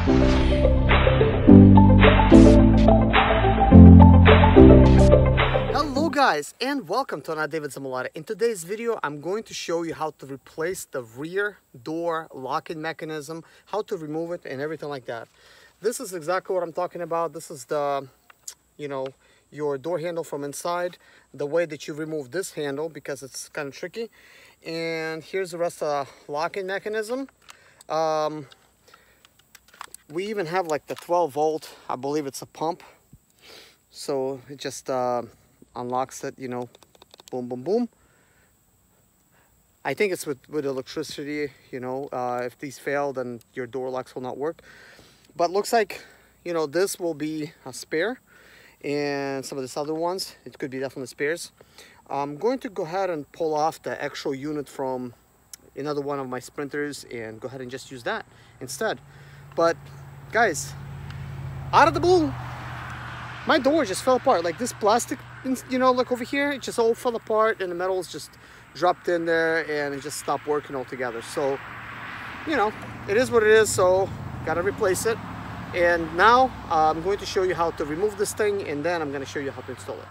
Hello guys, and welcome to another David ZIMALETA. In today's video, I'm going to show you how to replace the rear door locking mechanism, how to remove it and everything like that. This is exactly what I'm talking about. This is the, your door handle from inside, the way that you remove this handle because it's kind of tricky. And here's the rest of the locking mechanism. We even have like the 12 volt, I believe it's a pump. So it just unlocks it, boom, boom, boom. I think it's with electricity, if these fail, then your door locks will not work. But looks like, this will be a spare, and some of these other ones, it could be definitely spares. I'm going to go ahead and pull off the actual unit from another one of my sprinters and go ahead and just use that instead. But guys, out of the blue, my door just fell apart. Like this plastic, look over here, it just all fell apart and the metals just dropped in there and it just stopped working altogether. So, it is what it is, so gotta replace it. And now I'm going to show you how to remove this thing, and then I'm gonna show you how to install it.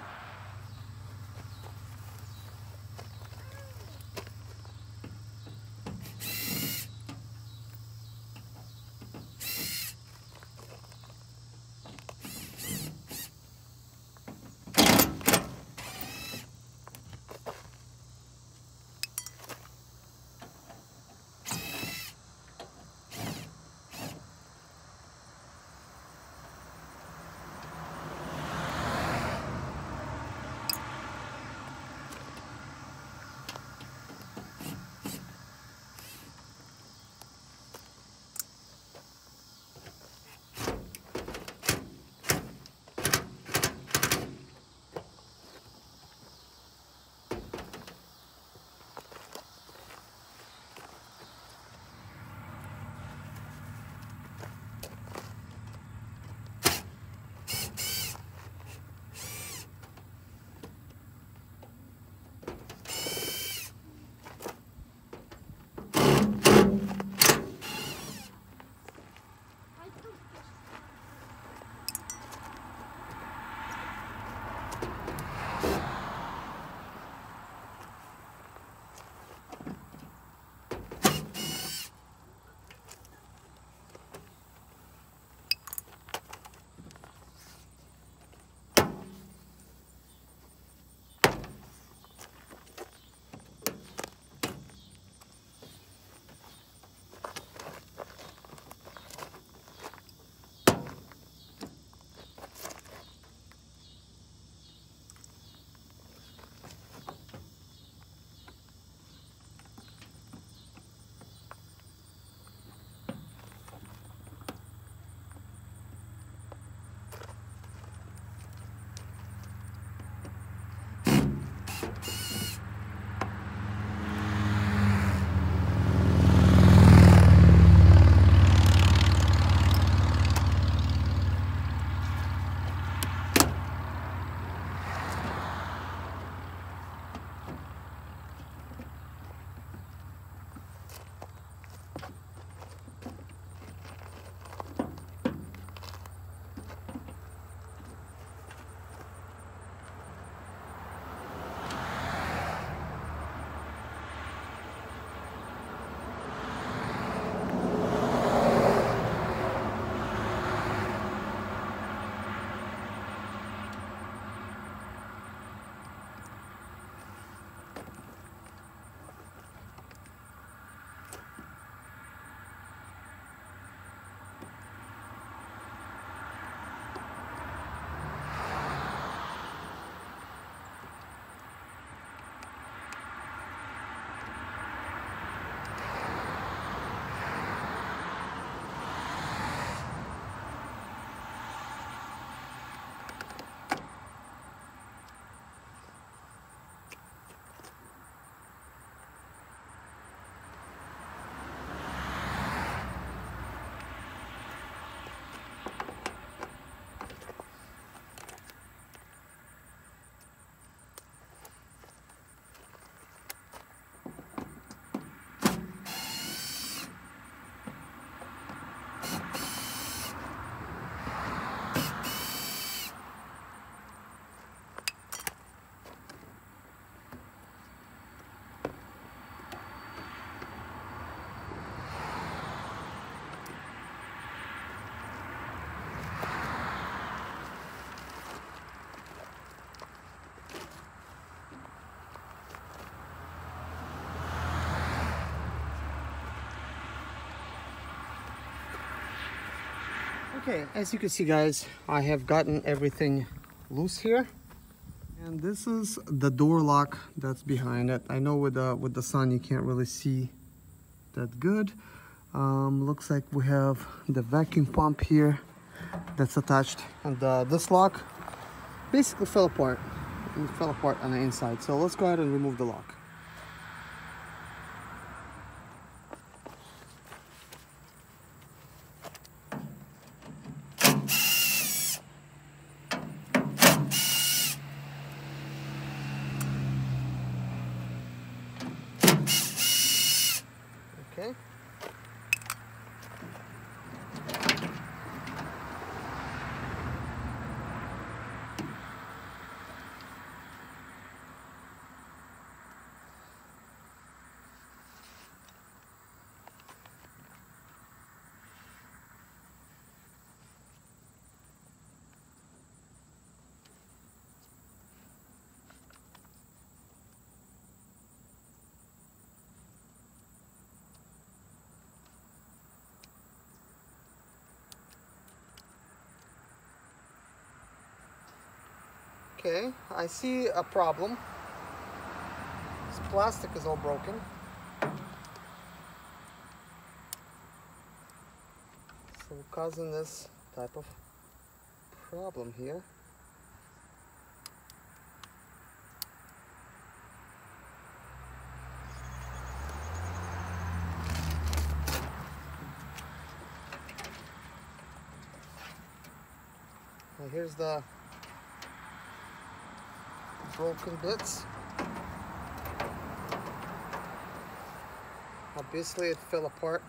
Okay, as you can see guys, I have gotten everything loose here. And this is the door lock that's behind it. I know with the sun you can't really see that good. Looks like we have the vacuum pump here that's attached, and this lock basically fell apart. It fell apart on the inside. So let's go ahead and remove the lock. Okay. Okay, I see a problem. This plastic is all broken. So causing this type of problem here. Now here's the broken bits. Obviously it fell apart.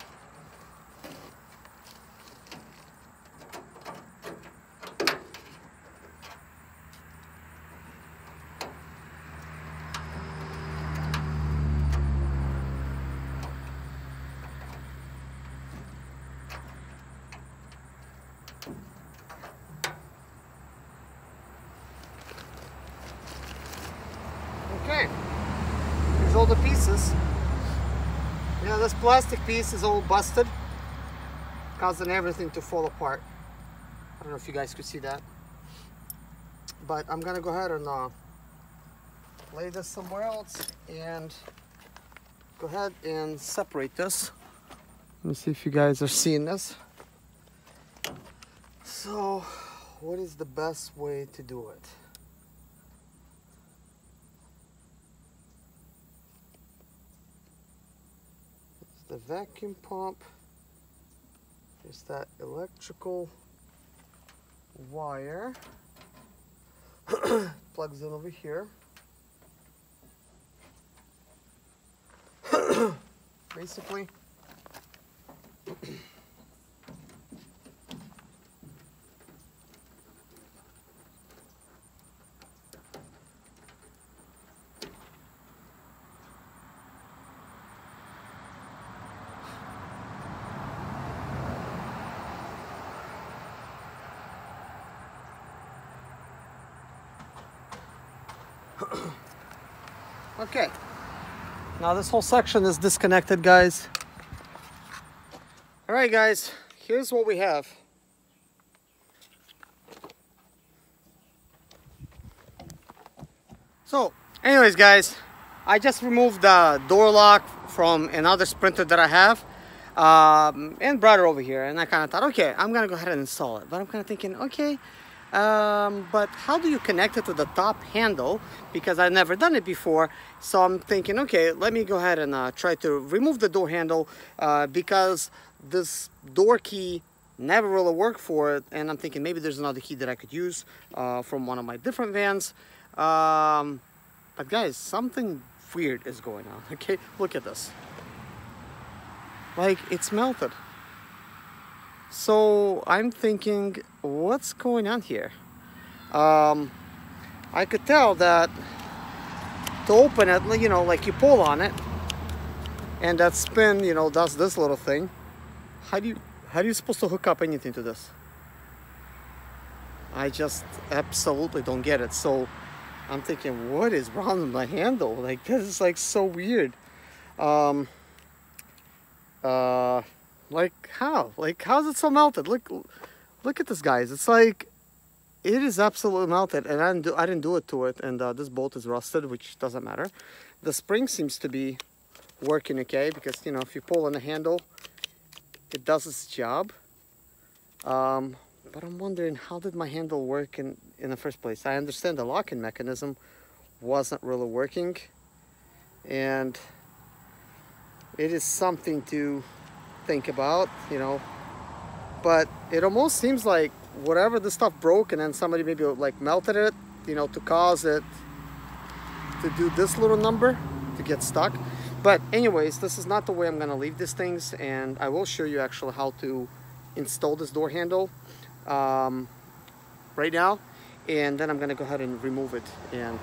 Okay, here's all the pieces. Yeah, this plastic piece is all busted, causing everything to fall apart. I don't know if you guys could see that, but I'm gonna go ahead and lay this somewhere else and go ahead and separate this. Let me see if you guys are seeing this. So, what is the best way to do it? The vacuum pump. There's that electrical wire. Plugs in over here. Basically, okay, now this whole section is disconnected, guys. All right, guys, here's what we have. So, anyways, guys, I just removed the door lock from another Sprinter that I have and brought it over here, and I kind of thought, okay, I'm gonna go ahead and install it. But I'm kind of thinking, okay, but how do you connect it to the top handle? Because I've never done it before. So I'm thinking, okay, let me go ahead and try to remove the door handle because this door key never really worked for it. And I'm thinking maybe there's another key that I could use from one of my different vans. But guys, something weird is going on. Okay, look at this. Like, it's melted. So I'm thinking, what's going on here? I could tell that to open it, you know, like you pull on it and that spin, you know, does this little thing. How do you supposed to hook up anything to this? I just absolutely don't get it. So I'm thinking, what is wrong with my handle? Like, this is like so weird. Like how? Like, how's it so melted? Look Look at this, guys. It's like, it is absolutely melted, and I didn't do it to it, and this bolt is rusted, which doesn't matter. The spring seems to be working okay, because, you know, if you pull on the handle, it does its job. But I'm wondering, how did my handle work in the first place? I understand the locking mechanism wasn't really working, and it is something to think about, you know. But it almost seems like whatever the stuff broke, and then somebody maybe like melted it, you know, to cause it to do this little number, to get stuck. But anyways, this is not the way I'm gonna leave these things, and I will show you actually how to install this door handle right now, and then I'm gonna go ahead and remove it and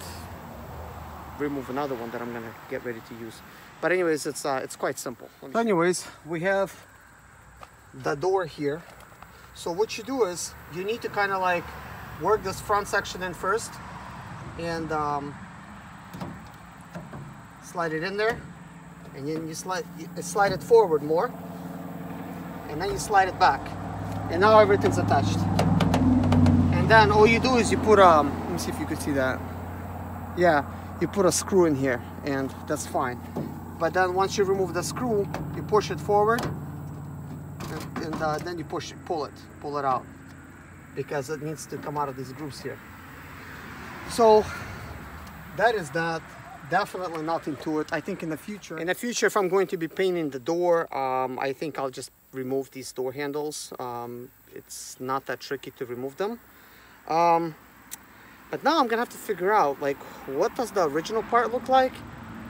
remove another one that I'm gonna get ready to use. But anyways, it's quite simple. Anyways, we have the door here. So what you do is you need to kind of like work this front section in first, and slide it in there, and then you slide it forward more, and then you slide it back, and now everything's attached. And then all you do is you put let me see if you could see that. Yeah, you put a screw in here, and that's fine. But then once you remove the screw, you push it forward, and then you pull it out, because it needs to come out of these grooves here. So that is that. Definitely nothing to it. I think in the future, if I'm going to be painting the door, I think I'll just remove these door handles. It's not that tricky to remove them. But now I'm gonna have to figure out, like, what does the original part look like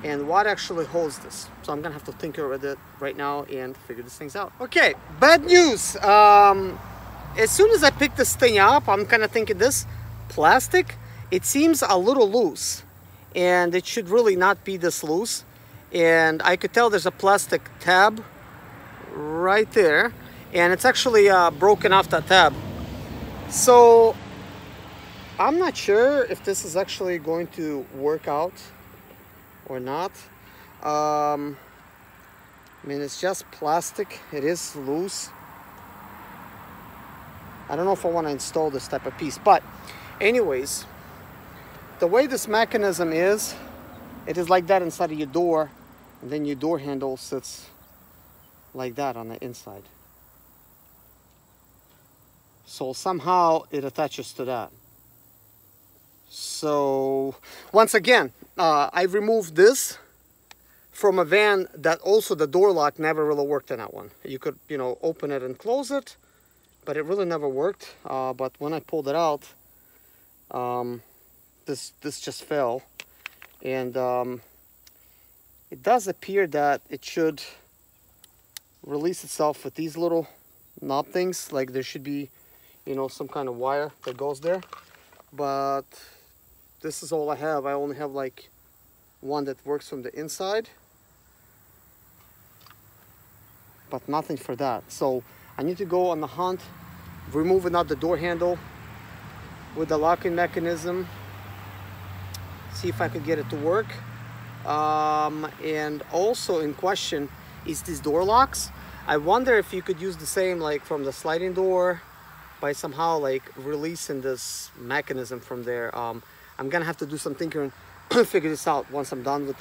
and what actually holds this. So I'm gonna have to tinker with it right now and figure these things out. Okay, bad news. As soon as I pick this thing up, I'm kind of thinking this plastic, it seems a little loose, and it should really not be this loose. And I could tell there's a plastic tab right there, and it's actually broken off that tab. So I'm not sure if this is actually going to work out or not. I mean, it's just plastic, it is loose. I don't know if I want to install this type of piece, but anyways, the way this mechanism is, it is like that inside of your door, and then your door handle sits like that on the inside. So somehow it attaches to that. So once again, I removed this from a van that also the door lock never really worked in that one. You could, you know, open it and close it, but it really never worked. But when I pulled it out, this just fell, and it does appear that it should release itself with these little knob things. Like there should be, you know, some kind of wire that goes there, but this is all I have. I only have like one that works from the inside, but nothing for that. So I need to go on the hunt, remove another door handle with the locking mechanism, see if I could get it to work. And also in question is these door locks. I wonder if you could use the same like from the sliding door by somehow like releasing this mechanism from there. I'm gonna have to do some tinkering figure this out once I'm done with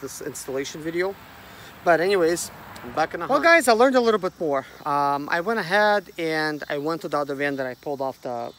this installation video. But anyways, I'm back in the hunt. Well guys, I learned a little bit more. I went ahead and I went to the other van that I pulled off the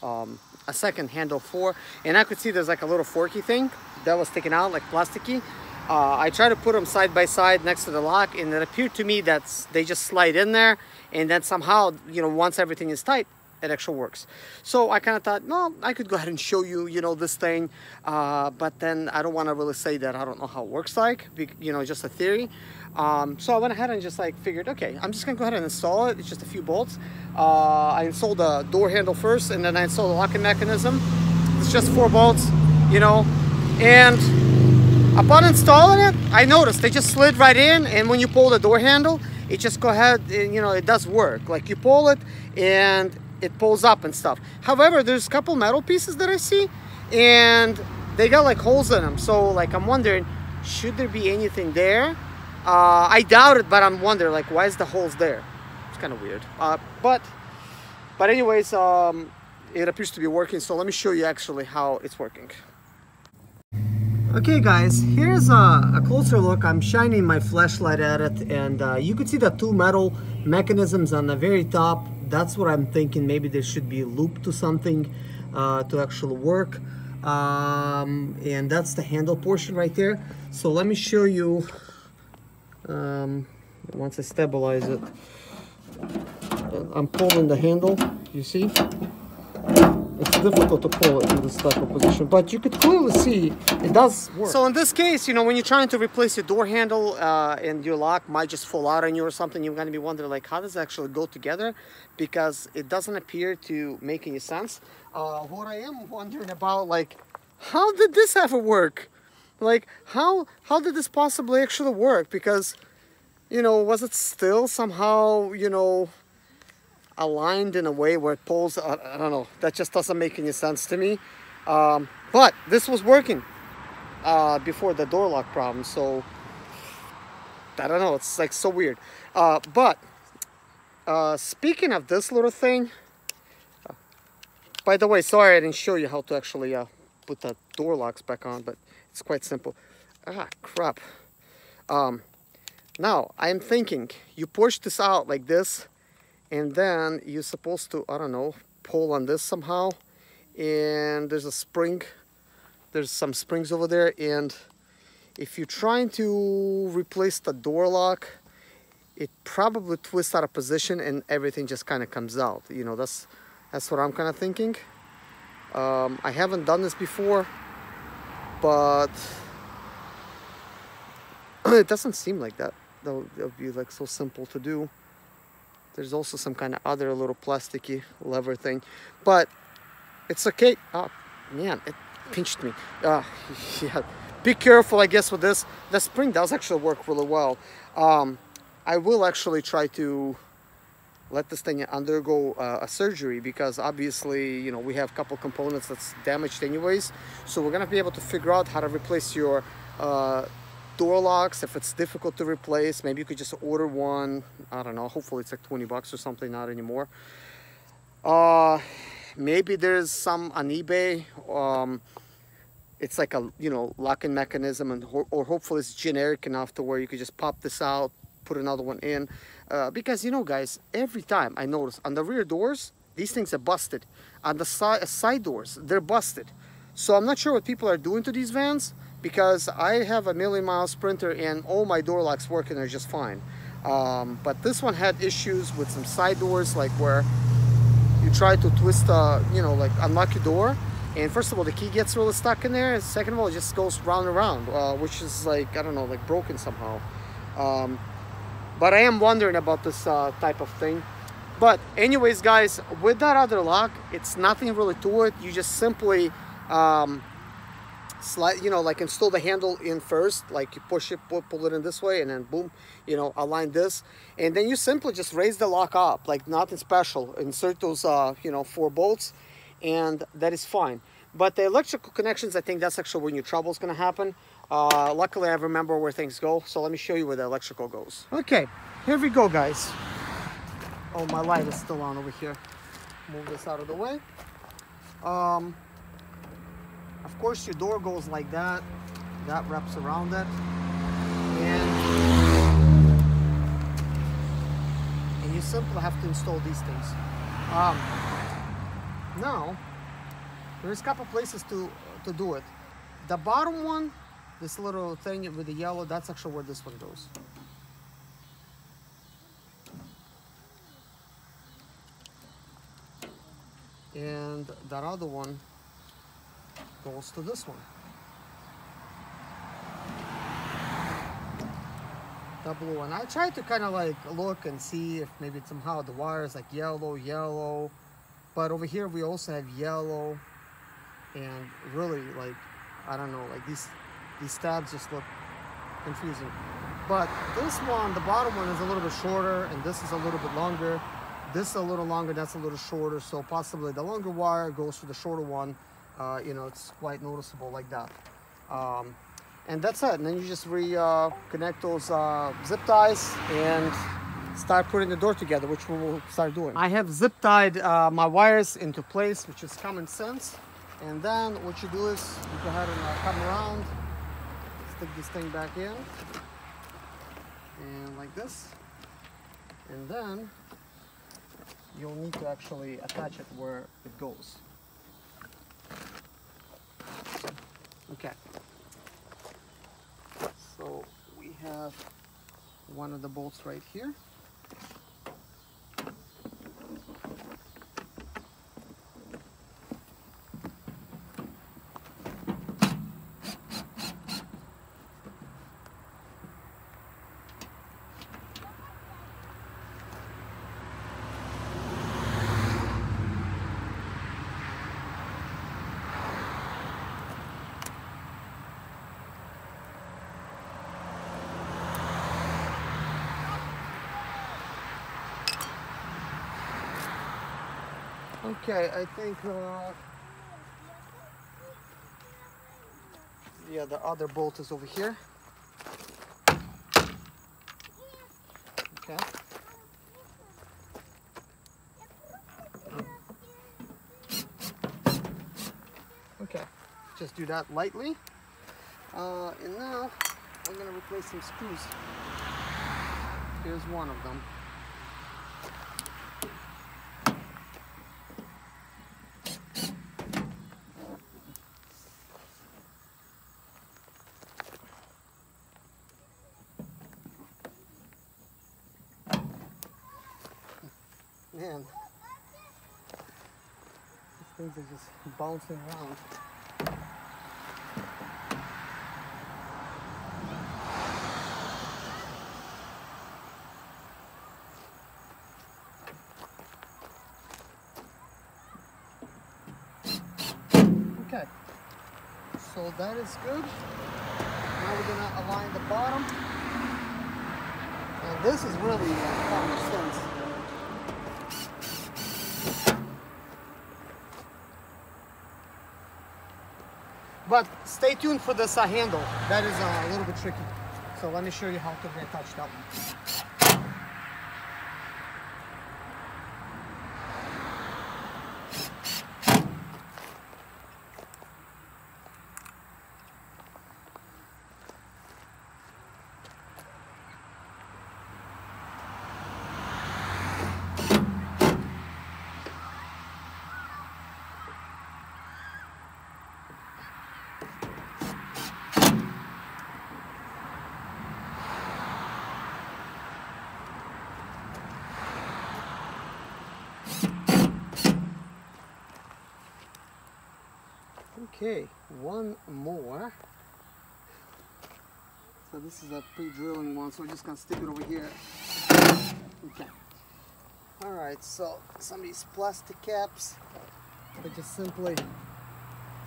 a second handle for, and I could see there's like a little forky thing that was sticking out, like plasticky. I tried to put them side by side next to the lock, and it appeared to me that they just slide in there, and then somehow, you know, once everything is tight, it actually works. So I kind of thought, no, I could go ahead and show you, you know, this thing, but then I don't want to really say that I don't know how it works, like, you know, just a theory. So I went ahead and just like figured, okay, I'm just gonna go ahead and install it. It's just a few bolts. I installed the door handle first, and then I installed the locking mechanism. It's just 4 bolts, you know, and upon installing it, I noticed they just slid right in, and when you pull the door handle, it just go ahead and, you know, it does work. Like you pull it and it pulls up and stuff. However, there's a couple metal pieces that I see, and they got like holes in them. So like I'm wondering, should there be anything there? I doubt it, but I'm wondering like, why is the holes there? It's kind of weird. But But anyways, it appears to be working, so let me show you actually how it's working. Okay guys, here's a closer look. I'm shining my flashlight at it, and you can see the two metal mechanisms on the very top. That's what I'm thinking. Maybe there should be a loop to something to actually work. And that's the handle portion right there. So let me show you, once I stabilize it, I'm pulling the handle, you see? It's difficult to pull it in this type of position, but you could clearly see it does work. So in this case, you know, when you're trying to replace your door handle and your lock might just fall out on you or something, you're going to be wondering, like, how does it actually go together? Because it doesn't appear to make any sense. What I am wondering about, like, how did this ever work? Like, how did this possibly actually work? Because, you know, was it still somehow, you know, aligned in a way where it pulls? I don't know, that just doesn't make any sense to me. But this was working before the door lock problem, so I don't know, it's like so weird. But speaking of this little thing, by the way, sorry I didn't show you how to actually put the door locks back on, but it's quite simple. Ah, crap. Now I'm thinking you push this out like this, and then you're supposed to, I don't know, pull on this somehow. And there's a spring. There's some springs over there. And if you're trying to replace the door lock, it probably twists out of position and everything just kind of comes out. You know, that's what I'm kind of thinking. I haven't done this before, but it doesn't seem like that. That would be like so simple to do. There's also some kind of other little plasticky lever thing, but it's okay. Oh man, it pinched me. Yeah, be careful, I guess, with this. The spring does actually work really well. I will actually try to let this thing undergo a surgery, because obviously, you know, we have a couple components that's damaged anyways. So we're gonna be able to figure out how to replace your door locks. If it's difficult to replace, maybe you could just order one. I don't know, hopefully it's like 20 bucks or something, not anymore. Maybe there's some on eBay. It's like a, you know, locking mechanism, and or hopefully it's generic enough to where you could just pop this out, put another one in. Because, you know, guys, every time I notice on the rear doors, these things are busted. On the side doors, they're busted. So I'm not sure what people are doing to these vans, because I have a 1,000,000-mile Sprinter and all my door locks work and they're just fine. But this one had issues with some side doors, like where you try to twist, you know, like unlock your door, and first of all the key gets really stuck in there, and second of all it just goes round and round, which is like, I don't know, like broken somehow. But I am wondering about this type of thing. But anyways, guys, with that other lock, it's nothing really to it. You just simply slide, you know, like install the handle in first, like you push it, pull it in this way, and then boom, you know, align this, and then you simply just raise the lock up, like nothing special. Insert those you know, 4 bolts, and that is fine. But the electrical connections, I think that's actually when your trouble is going to happen. Luckily I remember where things go, so let me show you where the electrical goes. Okay, here we go, guys. Oh, my light is still on over here. Move this out of the way. Of course, your door goes like that. That wraps around it, and you simply have to install these things. Now, there's a couple places to do it. The bottom one, this little thing with the yellow, that's actually where this one goes. And that other one goes to this one. The blue one. I tried to kind of like look and see if maybe somehow the wire is like yellow, but over here we also have yellow, and really, like, I don't know, like these tabs just look confusing. But this one, the bottom one, is a little bit shorter, and this is a little bit longer. This is a little longer, that's a little shorter, so possibly the longer wire goes to the shorter one. You know, it's quite noticeable like that. And that's it. And then you just reconnect those zip ties, and start putting the door together, which we will start doing. I have zip tied my wires into place, which is common sense. And then what you do is you go ahead and come around, stick this thing back in, and like this. And then you'll need to actually attach it where it goes. Okay. So we have one of the bolts right here. Okay, I think, yeah, the other bolt is over here. Okay. Okay, just do that lightly. And now I'm gonna replace some screws. Here's one of them. Man, these things are just bouncing around. Okay, so that is good. Now we're gonna align the bottom. And this is really common sense. But stay tuned for this handle. That is a little bit tricky. So let me show you how to reattach that one. Okay, one more. So this is a pre-drilling one, so we're just gonna stick it over here. Okay. All right, so some of these plastic caps, I just simply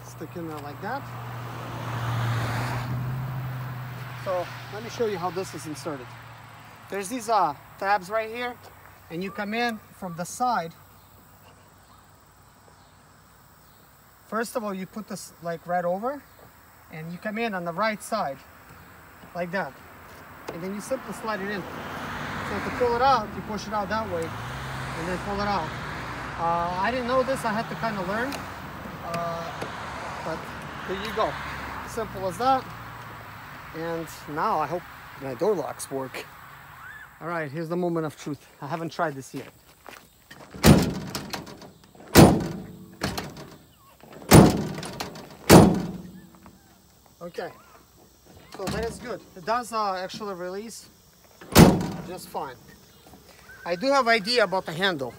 stick in there like that. So let me show you how this is inserted. There's these tabs right here, and you come in from the side. First of all, you put this like right over, and you come in on the right side, like that. And then you simply slide it in. So to pull it out, you push it out that way, and then pull it out. I didn't know this, I had to kind of learn. But here you go. Simple as that. And now I hope my door locks work. All right, here's the moment of truth. I haven't tried this yet. Okay, so that is good. It does actually release just fine. I do have an idea about the handle.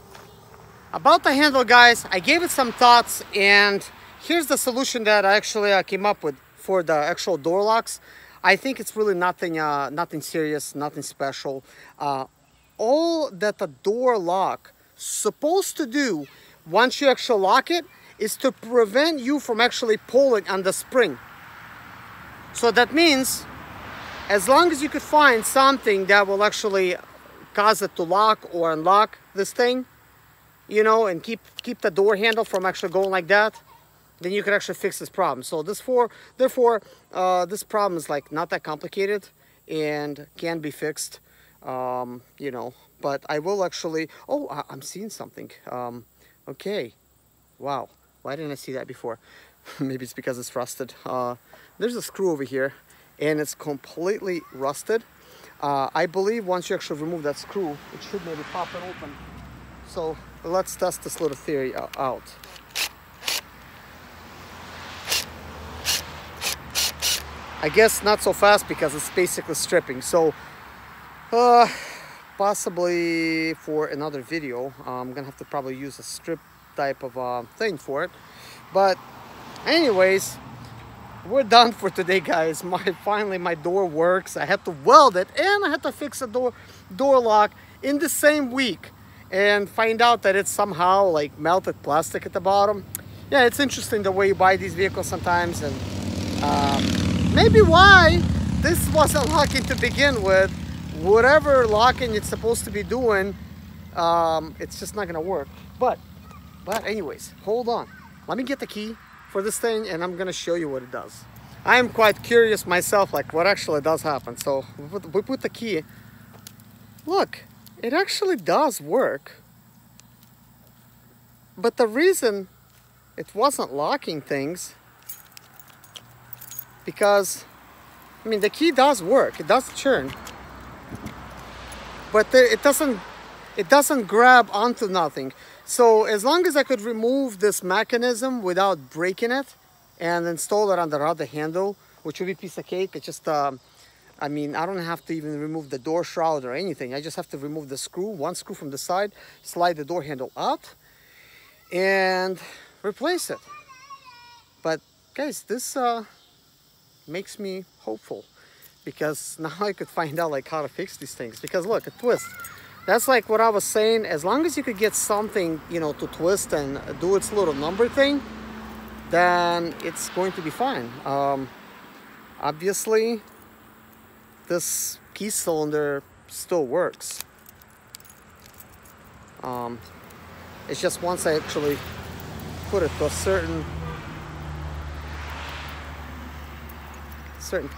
About the handle, guys, I gave it some thoughts, and here's the solution that I actually came up with for the actual door locks. I think it's really nothing, nothing serious, nothing special. All that the door lock supposed to do once you actually lock it is to prevent you from actually pulling on the spring. So that means as long as you could find something that will actually cause it to lock or unlock this thing, you know, and keep the door handle from actually going like that, then you can actually fix this problem. So therefore, this problem is like not that complicated and can be fixed. you know, but I will actually, oh, I'm seeing something. Okay, wow, why didn't I see that before? Maybe it's because it's rusted. There's a screw over here and it's completely rusted. I believe once you actually remove that screw, it should maybe pop it open. So let's test this little theory out. I guess not so fast because it's basically stripping. So possibly for another video, I'm gonna have to probably use a strip type of thing for it. But anyways, we're done for today, guys. Finally my door works. I had to weld it and I had to fix a door lock in the same week and find out that it's somehow like melted plastic at the bottom. Yeah, it's interesting the way you buy these vehicles sometimes, and maybe why this wasn't locking to begin with. Whatever locking it's supposed to be doing, it's just not gonna work. But anyways, hold on. Let me get the key for this thing and I'm gonna show you what it does. I am quite curious myself, like what actually does happen. So we put the key. Look, it actually does work. But the reason it wasn't locking things, because I mean the key does work, it does turn, but it doesn't grab onto nothing. So as long as I could remove this mechanism without breaking it and install it on the other handle, which would be a piece of cake. It's just I mean, I don't have to even remove the door shroud or anything. I just have to remove the screw, one screw from the side, slide the door handle out and replace it. But guys, this makes me hopeful, because now I could find out like how to fix these things. Because look, a twist, that's like what I was saying. As long as you could get something, you know, to twist and do its little number thing, then it's going to be fine. Obviously this key cylinder still works. It's just once I actually put it to a certain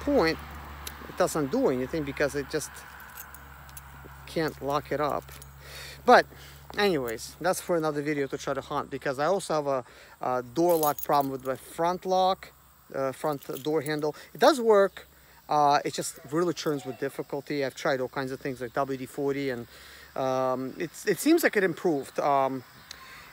point, it doesn't do anything because it just can't lock it up. But anyways, that's for another video to try to hunt, because I also have a door lock problem with my front lock, front door handle. It does work, it just really turns with difficulty. I've tried all kinds of things like WD-40 and it seems like it improved,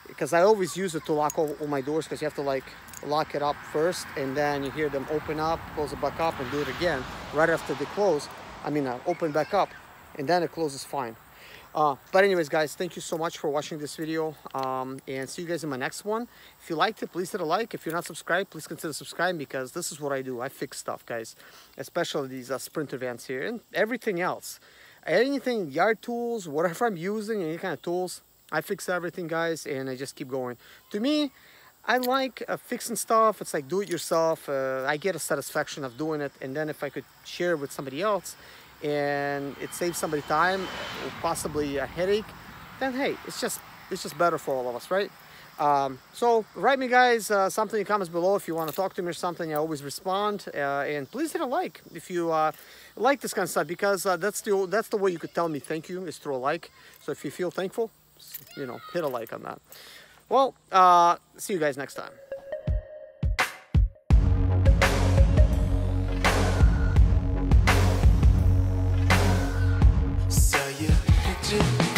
because I always use it to lock all my doors, because you have to like lock it up first and then you hear them open up, close it back up and do it again right after they close. I mean open back up and then it closes fine. But anyways guys, thank you so much for watching this video, and see you guys in my next one. If you liked it, please hit a like. If you're not subscribed, please consider subscribing, because this is what I do. I fix stuff, guys, especially these Sprinter vans here and everything else. Anything, yard tools, whatever I'm using, any kind of tools, I fix everything, guys, and I just keep going. To me, I like fixing stuff. It's like do it yourself. I get a satisfaction of doing it, and then if I could share it with somebody else and it saves somebody time or possibly a headache, then hey, it's just better for all of us, right? So write me, guys, something in the comments below if you want to talk to me or something. I always respond, and please hit a like if you like this kind of stuff, because that's the way you could tell me thank you, is through a like. So if you feel thankful, you know, hit a like on that. Well, see you guys next time. Saw your picture